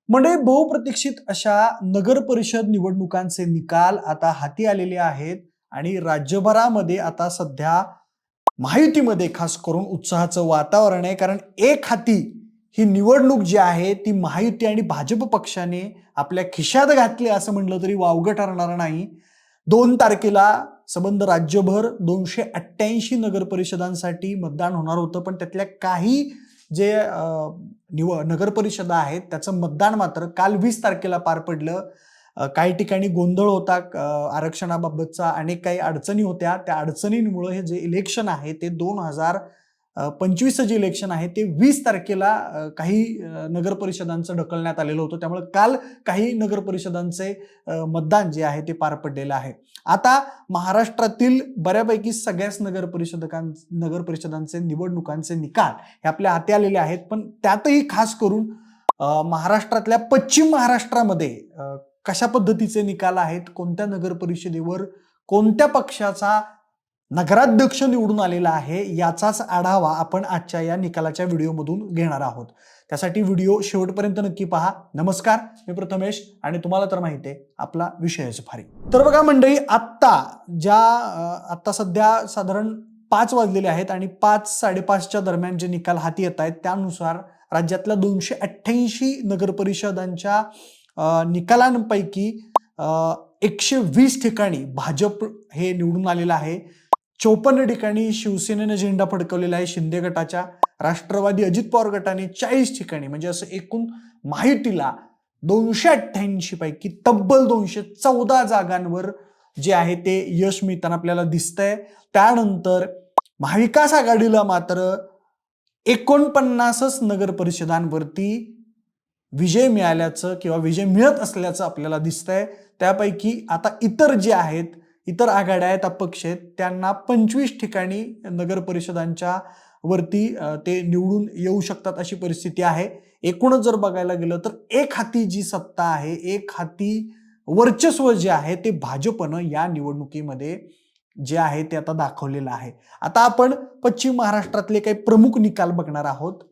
म्हणजे बहुप्रतीक्षित अशा नगर परिषद निवडणुकांचे निकाल आता हाती आलेले आहेत आणि राज्यभरामध्ये आता सध्या महायुतीमध्ये खास करून उत्साहाचं वातावरण आहे. कारण एक हाती ही निवडणूक जी आहे ती महायुती आणि भाजप पक्षाने आपल्या खिशात घातली असं म्हटलं तरी वावगं ठरणार नाही. 2 तारखेला संबंध राज्यभर 288 नगर परिषदांसाठी मतदान होणार होतं, पण त्यातल्या काही जे नगर परिषदा आहेत त्याचं मतदान मात्र काल 20 तारखेला पार पडलं. काही ठिकाणी गोंधळ होता, आरक्षणाबाबतचा अनेक काही अडचणी होत्या. त्या अडचणींमुळे हे जे इलेक्शन आहे ते 2025चं जे इलेक्शन आहे ते 20 तारखेला काही नगर परिषदांचं ढकलण्यात आलेलं होतं. त्यामुळे काल काही नगर परिषदांचे मतदान जे आहे ते पार पडलेलं आहे. आता महाराष्ट्रातील बऱ्यापैकी सगळ्याच नगर परिषदांचे निवडणुकांचे निकाल हे आपल्या हाती आलेले आहेत. पण त्यातही खास करून महाराष्ट्रातल्या पश्चिम महाराष्ट्रामध्ये कशा पद्धतीचे निकाल आहेत, कोणत्या नगर परिषदेवर कोणत्या पक्षाचा नगराध्यक्ष निवडून आलेला आहे याचाच आढावा आपण आजच्या या निकालाच्या व्हिडिओमधून घेणार आहोत. त्यासाठी व्हिडिओ शेवटपर्यंत नक्की पहा. नमस्कार, मी प्रथमेश आणि तुम्हाला तर माहिती आहे आपला विषयच भारी. तर बघा मंडळी, आत्ता सध्या साधारण 5 वाजलेले आहेत आणि 5-5:30च्या दरम्यान जे निकाल हाती येत आहेत त्यानुसार राज्यातल्या 288 नगर परिषदांच्या निकालांपैकी 120 ठिकाणी भाजप हे निवडून आलेलं आहे. 54 ठिकाणी शिवसेनेने झेंडा फडकवलेला आहे शिंदे गटाच्या. राष्ट्रवादी अजित पवार गटाने 40 ठिकाणी, म्हणजे असं एकूण महायुतीला 288 पैकी तब्बल 214 जागांवर जे आहे ते यश मिळताना आपल्याला दिसतंय. त्यानंतर महाविकास आघाडीला मात्र 49च नगर परिषदांवरती विजय मिळाल्याचं किंवा विजय मिळत असल्याचं आपल्याला दिसतंय. त्यापैकी आता इतर जे आहेत, इतर आघाड्या आहेत, अपक्ष आहेत, त्यांना 25 ठिकाणी नगर परिषदांच्या वरती ते निवडून येऊ शकतात अशी परिस्थिती आहे. एकूणच जर बघायला गेलं तर एक हाती जी सत्ता आहे, एक हाती वर्चस्व जे आहे ते भाजपनं या निवडणुकीमध्ये जे आहे ते आता दाखवलेलं आहे. आता आपण पश्चिम महाराष्ट्रातले काही प्रमुख निकाल बघणार आहोत.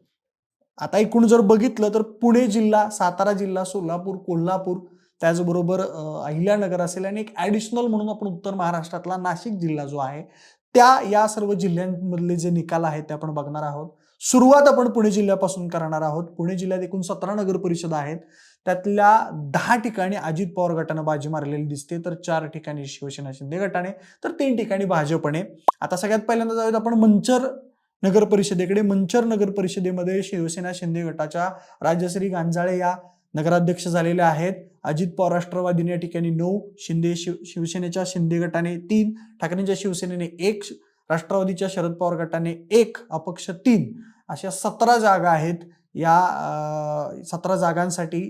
आता एकूण जर बघितलं तर पुणे जिल्हा, सातारा जिल्हा, सोलापूर, कोल्हापूर, त्याचबरोबर अहिल्यानगर असेल आणि एक ॲडिशनल म्हणून आपण उत्तर महाराष्ट्रातला नाशिक जिल्हा जो आहे या सर्व जिल्ह्यांमधले जे निकाल आहेत ते आपण बघणार आहोत. सुरुवात आपण पुणे जिल्ह्यापासून करणार आहोत. पुणे जिल्ह्यात एकूण 17 नगर परिषद आहेत. त्यातल्या 10 ठिकाणी अजित पवार गटानं बाजी मारलेली दिसते, तर 4 ठिकाणी शिवसेना शिंदे गटाने, तर 3 ठिकाणी भाजपने. आता सगळ्यात पहिल्यांदा जाऊयात आपण मंचर नगर परिषदेकडे. मंचर नगर परिषदेमध्ये शिवसेना शिंदे गटाच्या राजश्री गांजाळे या नगराध्यक्ष झालेल्या आहेत. अजित पवार राष्ट्रवादीने या ठिकाणी 9, शिवसेनेच्या शिंदे गटाने 3, ठाकरेंच्या शिवसेनेने 1, राष्ट्रवादीच्या शरद पवार गटाने 1, अपक्ष 3, अशा 17 जागा आहेत. या 17 जागांसाठी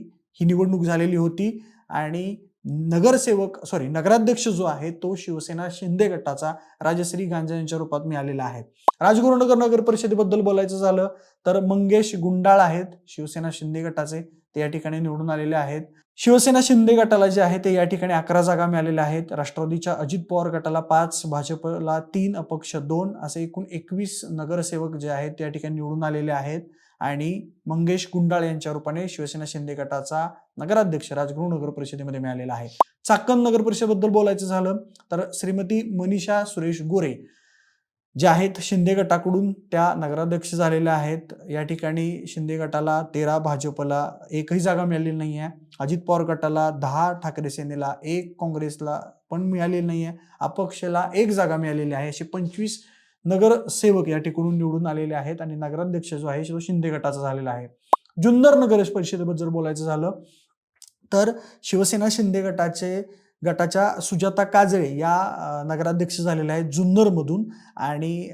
ही निवडणूक झालेली होती आणि नगराध्यक्ष जो आहे तो शिवसेना शिंदे गटाचा राजश्री गांजाळे यांच्या रूपात मिळालेला आहे. राजगुरुनगर नगर परिषदेबद्दल बोलायचं झालं तर मंगेश गुंडाळ आहेत शिवसेना शिंदे गटाचे, ते या ठिकाणी निवडून आलेले आहेत. शिवसेना शिंदे गटाला जे आहे ते या ठिकाणी 11 जागा मिळालेल्या आहेत. राष्ट्रवादीच्या अजित पवार गटाला 5, भाजपला 3, अपक्ष 2, असे एकूण 21 नगरसेवक जे आहेत त्या ठिकाणी निवडून आलेले आहेत. आणि मंगेश गुंडाळ यांच्या रूपाने शिवसेना शिंदे गटाचा नगराध्यक्ष राजगृह नगर परिषदेमध्ये मिळालेला आहे. चाकण नगर परिषदेबद्दल बोलायचं झालं तर श्रीमती मनीषा सुरेश गोरे जे आहेत शिंदे गटाकडून त्या नगराध्यक्ष झालेल्या आहेत. या ठिकाणी शिंदे गटाला 13, भाजपला 1ही जागा मिळालेली नाही आहे. अजित पवार गटाला 10, ठाकरे सेनेला 1, काँग्रेसला पण मिळालेली नाही आहे, अपक्षला 1 जागा मिळालेली आहे. असे 25 नगरसेवक या ठिकाणी निवडून आलेले आहेत आणि नगराध्यक्ष जो आहे तो शिंदे गटाचा झालेला आहे. जुन्नर नगर परिषदेबद्दल जर बोलायचं झालं तर शिवसेना शिंदे गटाच्या सुजाता काजळे या नगराध्यक्ष झालेल्या आहेत जुन्नरमधून. आणि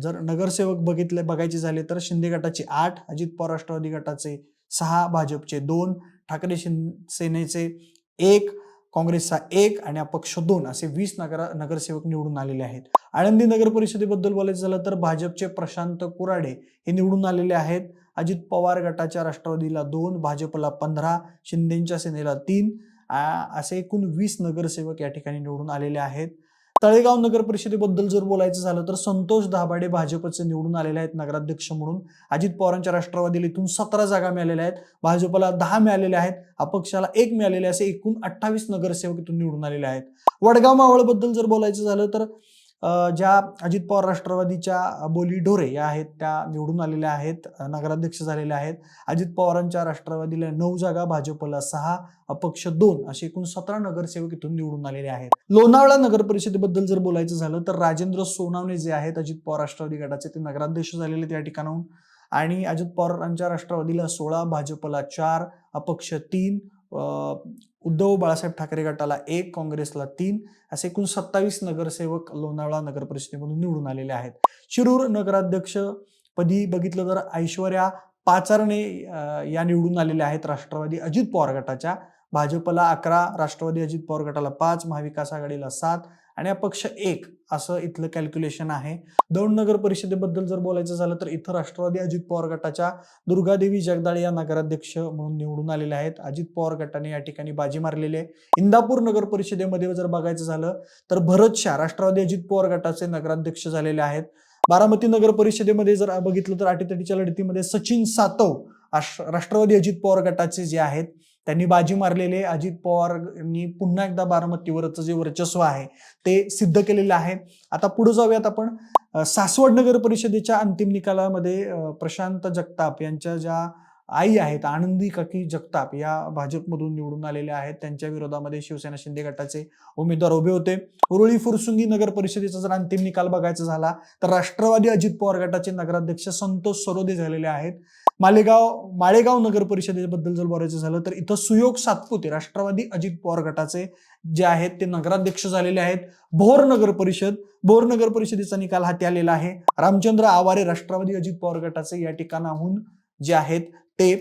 जर नगरसेवक बघायचे झाले तर शिंदे गटाचे 8, अजित पवार राष्ट्रवादी गटाचे 6, भाजपचे 2, ठाकरे सेनेचे 1, काँग्रेसचा 1 आणि अपक्ष 2, असे 20 नगरसेवक निवडून आलेले आहेत. आळंदी नगर परिषदेबद्दल बोलायचं झालं तर भाजपचे प्रशांत कुराडे हे निवडून आलेले आहेत. अजित पवार गटाच्या राष्ट्रवादीला 2, भाजपला 15, शिंदेच्या सेनेला 3, असे एकूण 20 नगरसेवक या ठिकाणी निवडून आलेले आहेत. तळेगाव नगर परिषदेबद्दल जर बोलायचं झालं तर संतोष दाभाडे भाजपचे निवडून आलेले आहेत नगराध्यक्ष म्हणून. अजित पवारांच्या राष्ट्रवादीला इथून 17 जागा मिळालेल्या आहेत, भाजपला 10 मिळालेल्या आहेत, अपक्षाला 1 मिळालेले, असे एकूण 28 नगरसेवक इथून निवडून आलेले आहेत. वडगाव मावळबद्दल जर बोलायचं झालं तर ज्या अजित पवार राष्ट्रवादीच्या बोली ढोरे या आहेत त्या निवडून आलेल्या आहेत, नगराध्यक्ष झालेल्या आहेत. अजित पवारांच्या राष्ट्रवादीला 9 जागा, भाजपला 6, अपक्ष 2, असे एकूण 17 नगरसेवक इथून निवडून आलेले आहेत. लोणावळा नगर परिषदेबद्दल जर बोलायचं झालं तर राजेंद्र सोनावणे जे आहेत अजित पवार राष्ट्रवादी गटाचे, ते नगराध्यक्ष झालेले आहेत या ठिकाणाहून. आणि अजित पवारांच्या राष्ट्रवादीला 16, भाजपला 4, अपक्ष 3, उद्धव बाळासाहेब ठाकरे गटाला 1, काँग्रेसला 3, असे एकूण 27 नगरसेवक लोणावळा नगर परिषदेमधून निवडून आलेले आहेत. शिरूर नगराध्यक्ष पदी बघितलं तर ऐश्वर्या पाचारणे या निवडून आलेल्या आहेत राष्ट्रवादी अजित पवार गटाच्या. भाजपला 11, राष्ट्रवादी अजित पवार गटाला 5, महाविकास आघाडीला 7 आणि अपक्ष 1 असं इथलं कॅल्क्युलेशन आहे. दौंड नगर परिषदेबद्दल जर बोलायचं झालं तर इथं राष्ट्रवादी अजित पवार गटाच्या दुर्गादेवी जगदाळे या नगराध्यक्ष म्हणून निवडून आलेल्या आहेत. अजित पवार गटाने या ठिकाणी बाजी मारलेली आहे. इंदापूर नगर परिषदेमध्ये जर बघायचं झालं तर भरत शाह राष्ट्रवादी अजित पवार गटाचे नगराध्यक्ष झालेले आहेत. बारामती नगर परिषदेमध्ये जर बघितलं तर अटीतटीच्या लढतीमध्ये सचिन सातव राष्ट्रवादी अजित पवार गटाचे जे आहेत त्यांनी बाजी मारलेले. अजित पवारांनी पुन्हा एकदा बारामतीवरचं जे वर्चस्व आहे ते सिद्ध केलेलं आहे. आता पुढे जाऊयात आपण. सासवड नगर परिषदेच्या अंतिम निकालामध्ये प्रशांत जगताप यांच्या ज्या आई आहेत आनंदी काकी जगताप या भाजपमधून निवडून आलेल्या आहेत. त्यांच्या विरोधामध्ये शिवसेना शिंदे गटाचे उमेदवार उभे होते. उरुळी फुरसुंगी नगर परिषदेचा जर अंतिम निकाल बघायचा झाला तर राष्ट्रवादी अजित पवार गटाचे नगराध्यक्ष संतोष सरोदे झालेले आहेत. माळेगाव नगर परिषदेबद्दल जर बोलायचं झालं तर इथं सुयोग सातपुते राष्ट्रवादी अजित पवार गटाचे जे आहेत ते नगराध्यक्ष झालेले आहेत. भोर नगर परिषदेचा निकाल हाती आलेला आहे. रामचंद्र आवारे राष्ट्रवादी अजित पवार गटाचे या ठिकाणाहून जे आहेत ते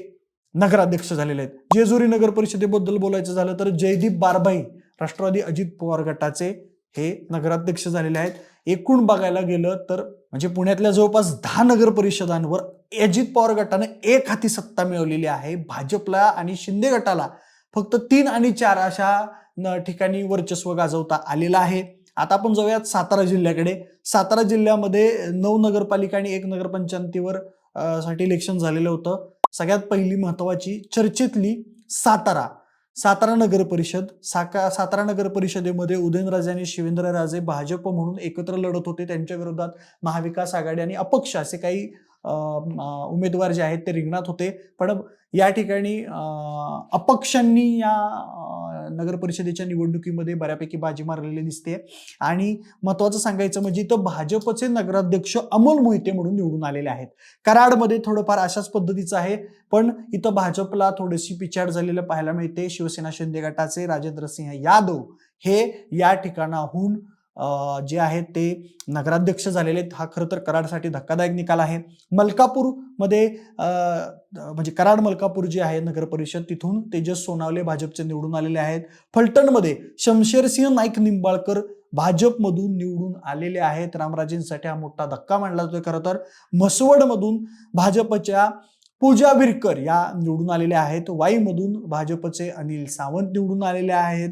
नगराध्यक्ष झालेले आहेत. जेजुरी नगर परिषदेबद्दल बोलायचं झालं तर जयदीप बारभाई राष्ट्रवादी अजित पवार गटाचे हे नगराध्यक्ष झालेले आहेत. एकूण बघायला गेलं तर म्हणजे पुण्यातल्या जवळपास 10 नगर परिषदांवर अजित पवार गटाने एक हाती सत्ता मिळवलेली आहे. भाजपला आणि शिंदे गटाला फक्त 3 आणि 4 अशा ठिकाणी वर्चस्व गाजवता आलेलं आहे. आता आपण जाऊयात सातारा जिल्ह्याकडे. सातारा जिल्ह्यामध्ये 9 नगरपालिका आणि 1 नगरपंचायतीवर साठी इलेक्शन झालेलं होतं. सगळ्यात पहिली महत्वाची चर्चेतली सातारा नगर परिषद. सातारा नगर परिषदेमध्ये उदयनराजे आणि शिवेंद्रराजे भाजप म्हणून एकत्र लढत होते. त्यांच्या विरोधात महाविकास आघाडी आणि अपक्ष असे काही उमेदवार जे आहेत ते रिंगणात होते. पण या ठिकाणी अपक्षांनी या नगर परिषदेच्या निवडणुकीमध्ये बऱ्यापैकी बाजी मारलेली दिसते. आणि महत्वाचं सांगायचं म्हणजे इथं भाजपचे नगराध्यक्ष अमोल मोहिते म्हणून निवडून आलेले आहेत. कराडमध्ये थोडंफार अशाच पद्धतीचं आहे, पण इथं भाजपला थोडीशी पिछाड झालेलं पाहायला मिळते. शिवसेना शिंदे गटाचे राजेंद्र सिंह यादव हे या ठिकाणाहून जे आहेत ते नगराध्यक्ष झालेले आहेत. हा खरं तर कराडसाठी धक्कादायक निकाल आहे. मलकापूरमध्ये म्हणजे कराड मलकापूर जे आहे नगर परिषद तिथून तेजस सोनावले भाजपचे निवडून आलेले आहेत. फलटणमध्ये शमशेरसिंह नाईक निंबाळकर भाजपमधून निवडून आलेले आहेत. रामराजेंसाठी हा मोठा धक्का मानला जातोय. खरं तर म्हसवडमधून भाजपच्या पूजा विरकर या निवडून आलेल्या आहेत. वाईमधून भाजपचे अनिल सावंत निवडून आलेले आहेत.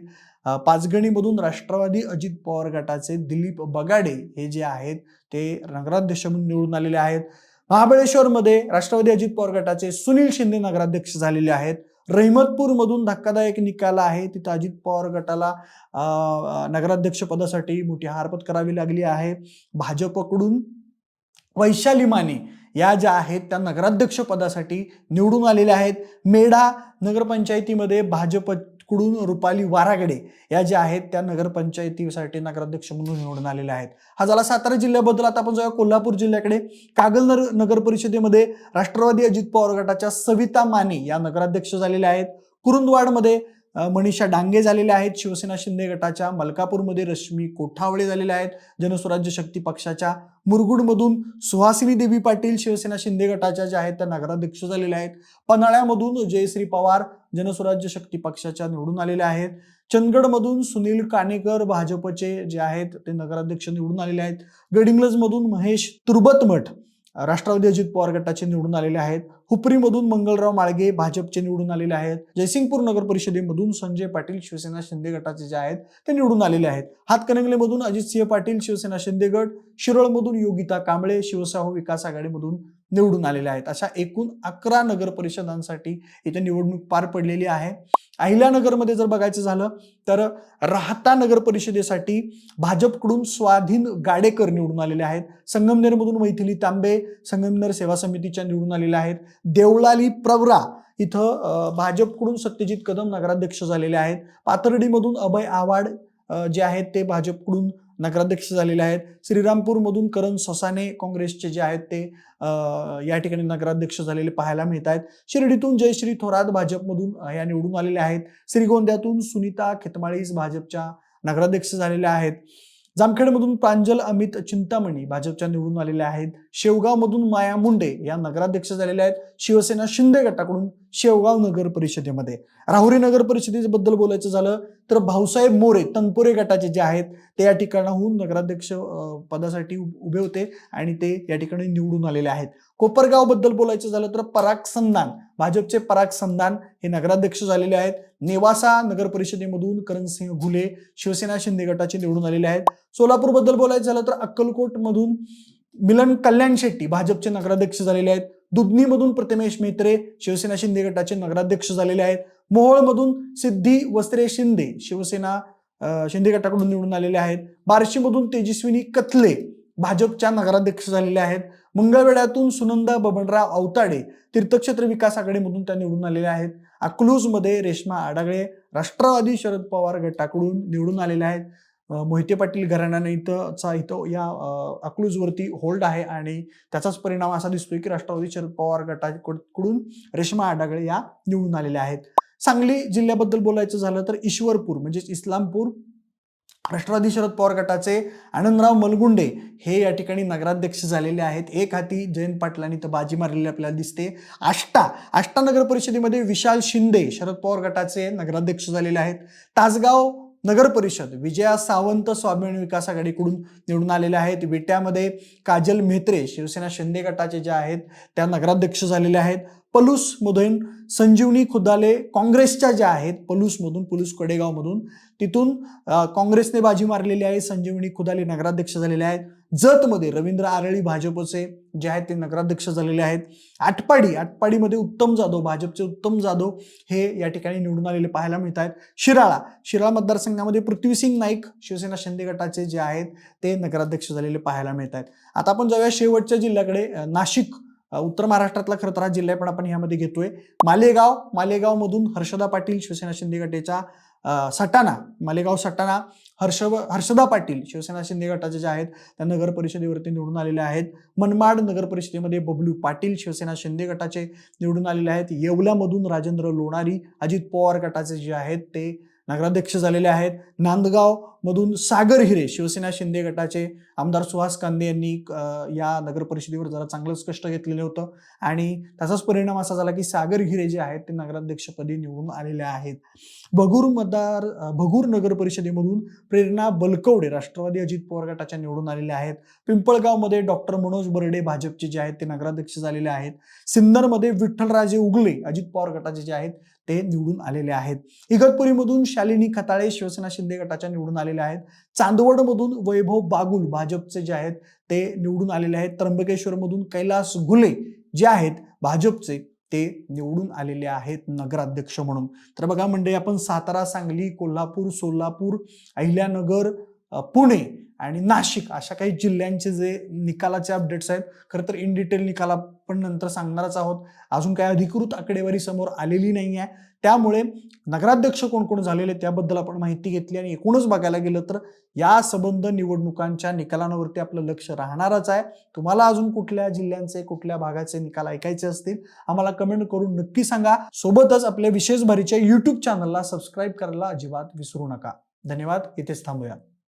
पाचगणीमधून राष्ट्रवादी अजित पवार गटाचे दिलीप बगाडे हे जे आहेत ते नगराध्यक्ष म्हणून निवडून आलेले आहेत. महाबळेश्वरमध्ये राष्ट्रवादी अजित पवार गटाचे सुनील शिंदे नगराध्यक्ष झालेले आहेत. रहिमतपूर मधून धक्कादायक निकाल आहे. तिथं अजित पवार गटाला नगराध्यक्ष पदासाठी मोठी हार पत्करावी लागली आहे. भाजपकडून वैशाली माने या ज्या आहेत त्या नगराध्यक्ष पदासाठी निवडून आलेल्या आहेत. मेढा नगरपंचायतीमध्ये भाजपकडून रुपाली वारागडे या ज्या आहेत त्या नगरपंचायतीसाठी नगराध्यक्ष म्हणून निवडून आलेल्या आहेत. हा झाला सातारा जिल्ह्याबद्दल. आता आपण जाऊया कोल्हापूर जिल्ह्याकडे. कागल नगर परिषदेमध्ये राष्ट्रवादी अजित पवार गटाच्या सविता माने या नगराध्यक्ष झालेल्या आहेत. कुरुंदवाडमध्ये मनीषा डांगे झालेल्या आहेत शिवसेना शिंदे गटाच्या. मलकापूरमध्ये रश्मी कोठावळे झालेल्या आहेत जनस्वराज्य शक्ती पक्षाच्या. मुरगुडमधून सुहासिनी देवी पाटील शिवसेना शिंदे गटाच्या ज्या आहेत त्या नगराध्यक्ष झालेल्या आहेत. पन्हाळ्यामधून जयश्री पवार जनस्वराज्य शक्ती पक्षाच्या निवडून आलेल्या आहेत. चंदगडमधून सुनील कानेकर भाजपचे जे आहेत ते नगराध्यक्ष निवडून आलेले आहेत. गडिंग्लजमधून महेश तुर्बतमठ राष्ट्रवादी अजित पवार गटाचे निवडून आलेले आहेत. हुपरीमधून मंगलराव माळगे भाजपचे निवडून आलेले आहेत. जयसिंगपूर नगर परिषदेमधून संजय पाटील शिवसेना शिंदे गटाचे जे आहेत ते निवडून आलेले आहेत. हातकणंगलेमधून अजितसिंह पाटील शिवसेना शिंदे गट, शिरोळमधून योगिता कांबळे शिवशाहू विकास आघाडीमधून निवडून आलेले आहेत. अशा एकूण 11 नगर परिषदांसाठी इथे निवडणूक पार पडलेली आहे. अहिल्यानगरमध्ये जर बघायचं झालं तर राहता नगर परिषदेसाठी भाजपकडून स्वाधीन गाडेकर निवडून आलेले आहेत. संगमनेरमधून मैथिली तांबे संगमनेर सेवा समितीच्या निवडून आलेल्या आहेत. देवळाली प्रवरा इथं भाजपकडून सत्यजित कदम नगराध्यक्ष झालेले आहेत. पाथर्डीमधून अभय आव्हाड जे आहेत ते भाजपकडून नगराध्यक्ष झालेले आहेत. श्रीरामपूरमधून करण ससाने काँग्रेसचे जे आहेत ते या ठिकाणी नगराध्यक्ष झालेले पाहायला मिळत आहेत. शिर्डीतून जयश्री थोरात भाजपमधून या निवडून आलेल्या आहेत. श्रीगोंद्यातून सुनीता खेतमाळीस भाजपच्या नगराध्यक्ष झालेल्या आहेत. जामखेडमधून प्रांजल अमित चिंतामणी भाजपच्या निवडून आलेल्या आहेत. शेवगावमधून माया मुंडे या नगराध्यक्ष झालेल्या आहेत शिवसेना शिंदे गटाकडून शेवगाव नगर परिषदेमध्ये. राहुरी नगर परिषदेबद्दल बोलायचं झालं तर भाऊसाहेब मोरे तनपुरे गटाचे जे आहेत ते या ठिकाणाहून नगराध्यक्ष पदासाठी उभे होते आणि ते या ठिकाणी निवडून आलेले आहेत. कोपरगाव बद्दल बोलायचं झालं तर पराग संधान भाजपचे पराग संधान हे नगराध्यक्ष झालेले आहेत. नेवासा नगर परिषदेमधून करणसिंह घुले शिवसेना शिंदे गटाचे निवडून आलेले आहेत. सोलापूर बद्दल बोलायचं झालं तर अक्कलकोट मधून मिलन कल्याण शेट्टी भाजपचे नगराध्यक्ष झालेले आहेत. दुधनीमधून प्रतिमेश मेत्रे शिवसेना शिंदे गटाचे नगराध्यक्ष झालेले आहेत. मोहोळमधून सिद्धी वस्त्रे शिंदे शिवसेना शिंदे गटाकडून निवडून आलेले आहेत. बार्शीमधून तेजस्विनी कथले भाजपच्या नगराध्यक्ष झालेल्या आहेत. मंगळवेढ्यातून सुनंदा बबनराव अवताडे तीर्थक्षेत्र विकास आघाडीमधून त्या निवडून आलेल्या आहेत. अकलूजमध्ये रेश्मा आडागळे राष्ट्रवादी शरद पवार गटाकडून निवडून आलेल्या आहेत. मोहिते पाटील घराण्याने इथं या अकलूजवरती होल्ड आहे आणि त्याचाच परिणाम असा दिसतोय की राष्ट्रवादी शरद पवार गटाकडून रेश्मा आडागळे या निवडून आलेल्या आहेत. सांगली जिल्ह्याबद्दल बोलायचं झालं तर ईश्वरपूर म्हणजेच इस्लामपूर राष्ट्रवादी शरद पवार गटाचे आनंदराव मलगुंडे हे या ठिकाणी नगराध्यक्ष झालेले आहेत. एक हाती जयंत पाटलांनी तर बाजी मारलेली आपल्याला दिसते. आष्टा नगर परिषदेमध्ये विशाल शिंदे शरद पवार गटाचे नगराध्यक्ष झालेले आहेत. तासगाव नगर परिषद विजया सावंत स्वाभिमान विकास आघाडीकडून निवडून आलेले आहेत. विट्यामध्ये काजल म्हेत्रे शिवसेना शिंदे गटाचे जे आहेत त्या नगराध्यक्ष झालेल्या आहेत. पलूसमधून संजीवनी खुदाले काँग्रेसच्या ज्या आहेत पलूस कडेगाव मधून तिथून काँग्रेसने बाजी मारलेली आहे. संजीवनी खुदाले नगराध्यक्ष झालेले आहेत. जतमध्ये रवींद्र आरळी भाजपचे जे आहेत ते नगराध्यक्ष झालेले आहेत. आटपाडीमध्ये उत्तम जाधव भाजपचे उत्तम जाधव हे या ठिकाणी निवडून आलेले पाहायला मिळत आहेत. शिराळा मतदारसंघामध्ये पृथ्वीसिंग नाईक शिवसेना शिंदे गटाचे जे आहेत ते नगराध्यक्ष झालेले पाहायला मिळत आहेत. आता आपण जाऊया शेवटच्या जिल्ह्याकडे नाशिक उत्तर महाराष्ट्रातला खरं तर हा जिल्हा पण आपण यामध्ये घेतोय. मालेगाव मधून हर्षदा पाटील शिवसेना शिंदे गटाच्या मालेगाव सटाणा हर्षदा पाटील शिवसेना शिंदे गटाचे जे आहेत त्या नगर परिषदेवरती निवडून आलेले आहेत. मनमाड नगर परिषदेमध्ये बबलू पाटील शिवसेना शिंदे गटाचे निवडून आलेले आहेत. येवल्यामधून राजेंद्र लोणारी अजित पवार गटाचे जे आहेत ते नगराध्यक्ष झालेले आहेत. नांदगाव मधून सागर हिरे शिवसेना शिंदे गटाचे आमदार सुहास कांदे यांनी या नगर परिषदेवर जरा चांगलंच कष्ट घेतलेलं होतं आणि त्याचाच परिणाम असा झाला की सागर हिरे जे आहेत ते नगराध्यक्षपदी निवडून आलेले आहेत. भगूर नगर परिषदेमधून प्रेरणा बलकवडे राष्ट्रवादी अजित पवार गटाच्या निवडून आलेल्या आहेत. पिंपळगावमध्ये डॉक्टर मनोज बर्डे भाजपचे जे आहेत ते नगराध्यक्ष झालेले आहेत. सिन्नरमध्ये विठ्ठलराजे उगले अजित पवार गटाचे जे आहेत ते निवडून आलेले आहेत. इगतपुरीमधून शालिनी खताळे शिवसेना शिंदे गटाच्या निवडून आलेल्या आहेत. चांदवडमधून वैभव बागुल भाजपचे जे आहेत ते निवडून आलेले आहेत. त्र्यंबकेश्वरमधून कैलास घुले जे आहेत भाजपचे ते निवडून आलेले आहेत नगराध्यक्ष म्हणून. तर बघा मंडळी, आपण सातारा, सांगली, कोल्हापूर, सोलापूर, अहिल्यानगर, पुणे आणि नाशिक अशा काही जिल्ह्यांचे जे निकालाचे अपडेट्स आहेत खरं तर इन डिटेल निकाल आपण नंतर सांगणारच आहोत. अजून काही अधिकृत आकडेवारी समोर आलेली नाही आहे, त्यामुळे नगराध्यक्ष कोण कोण झालेले त्याबद्दल आपण माहिती घेतली आणि एकूणच बघायला गेलं तर या संबंध निवडणुकांच्या निकालांवरती आपलं लक्ष राहणारच आहे. तुम्हाला अजून कुठल्या जिल्ह्यांचे कुठल्या भागाचे निकाल ऐकायचे असतील आम्हाला कमेंट करून नक्की सांगा. सोबतच आपल्या विशेष भारीच्या YouTube चॅनलला सबस्क्राईब करायला अजिबात विसरू नका. धन्यवाद. इथेच थांबूया.